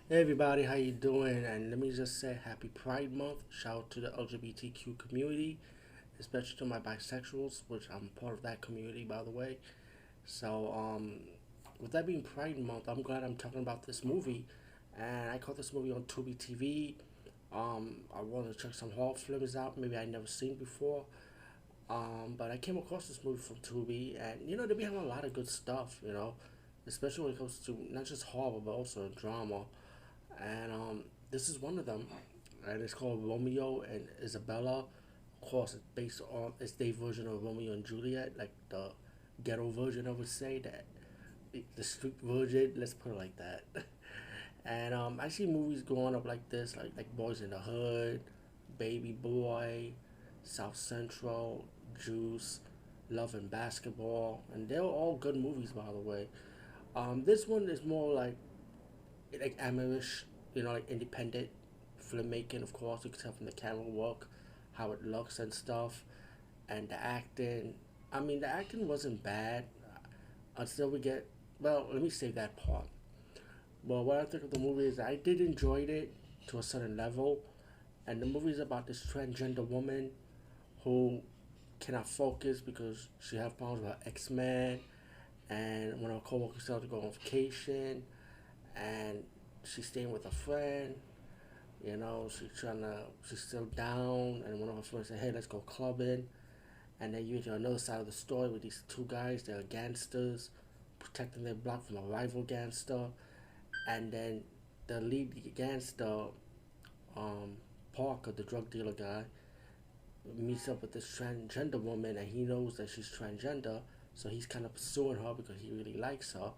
Hey everybody, how you doing? And let me just say happy Pride Month. Shout out to the LGBTQ community, especially to my bisexuals, which I'm part of that community by the way. So with that being Pride Month, I'm glad I'm talking about this movie. And I caught this movie on Tubi TV. I wanted to check some horror films out, maybe I never seen before. But I came across this movie from Tubi, and they be having a lot of good stuff, especially when it comes to not just horror but also drama. And this is one of them, and it's called Romeo and Isabella. Of course, it's based on it's their version of Romeo and Juliet, like the ghetto version, I would say that the street version. Let's put it like that. And I see movies growing up like this, like Boys in the Hood, Baby Boy, South Central, Juice, Love and Basketball, and they're all good movies, by the way. This one is more like amateurish, like independent filmmaking. Of course, you can tell from the camera work, how it looks and stuff, and the acting. I mean, the acting wasn't bad until we get. Well, let me say that part. Well, what I think of the movie is I did enjoy it to a certain level, and the movie is about this transgender woman who cannot focus because she have problems with her ex-man, and when her coworkers tell her to go on vacation, and she's staying with a friend. She's still down, and one of her friends said, "Hey, let's go clubbing." And then you get to another side of the story with these two guys. They're gangsters, protecting their block from a rival gangster. And then the lead gangster, um, Parker, the drug dealer guy, meets up with this transgender woman, and he knows that she's transgender, so he's kind of pursuing her because he really likes her.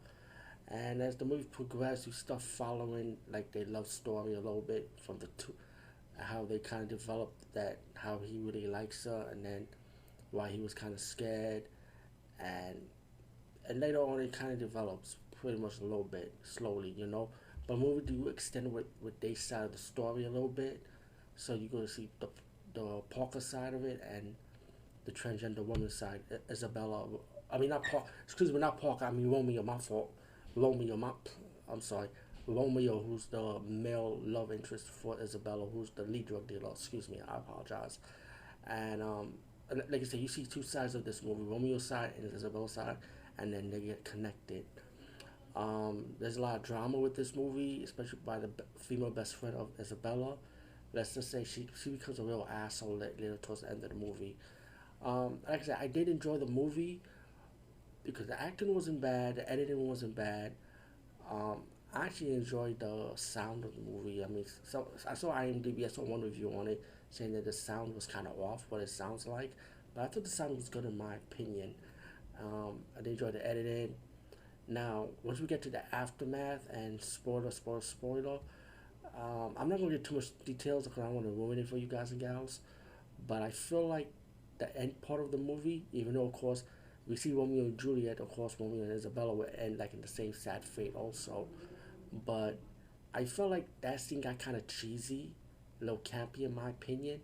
And as the movie progresses, you start following like their love story a little bit from the two, how they kind of developed that, how he really likes her, and then why he was kind of scared, and and later on it kind of develops pretty much a little bit slowly. But movie do extend with their side of the story a little bit, so you go to see the Parker side of it and the transgender woman side, Isabella. I mean not Park. Excuse me, not Parker. I mean Romeo. My fault. Romeo. I'm sorry. Romeo, who's the male love interest for Isabella, who's the lead drug dealer. Excuse me. I apologize. And like I said, you see two sides of this movie: Romeo's side and Isabella's side, and then they get connected. There's a lot of drama with this movie, especially by the female best friend of Isabella. Let's just say she becomes a real asshole later towards the end of the movie. Like I said, I did enjoy the movie because the acting wasn't bad, the editing wasn't bad. Um, I actually enjoyed the sound of the movie. I mean, so I saw IMDb, I saw one review on it saying that the sound was kind of off, what it sounds like. But I thought the sound was good in my opinion. I did enjoy the editing. Now, once we get to the aftermath and spoiler, I'm not gonna get too much details because I don't want to ruin it for you guys and gals. But I feel like the end part of the movie, even though of course we see Romeo and Juliet, of course Romeo and Isabella will end like in the same sad fate also. But I felt like that scene got kind of cheesy, a little campy in my opinion.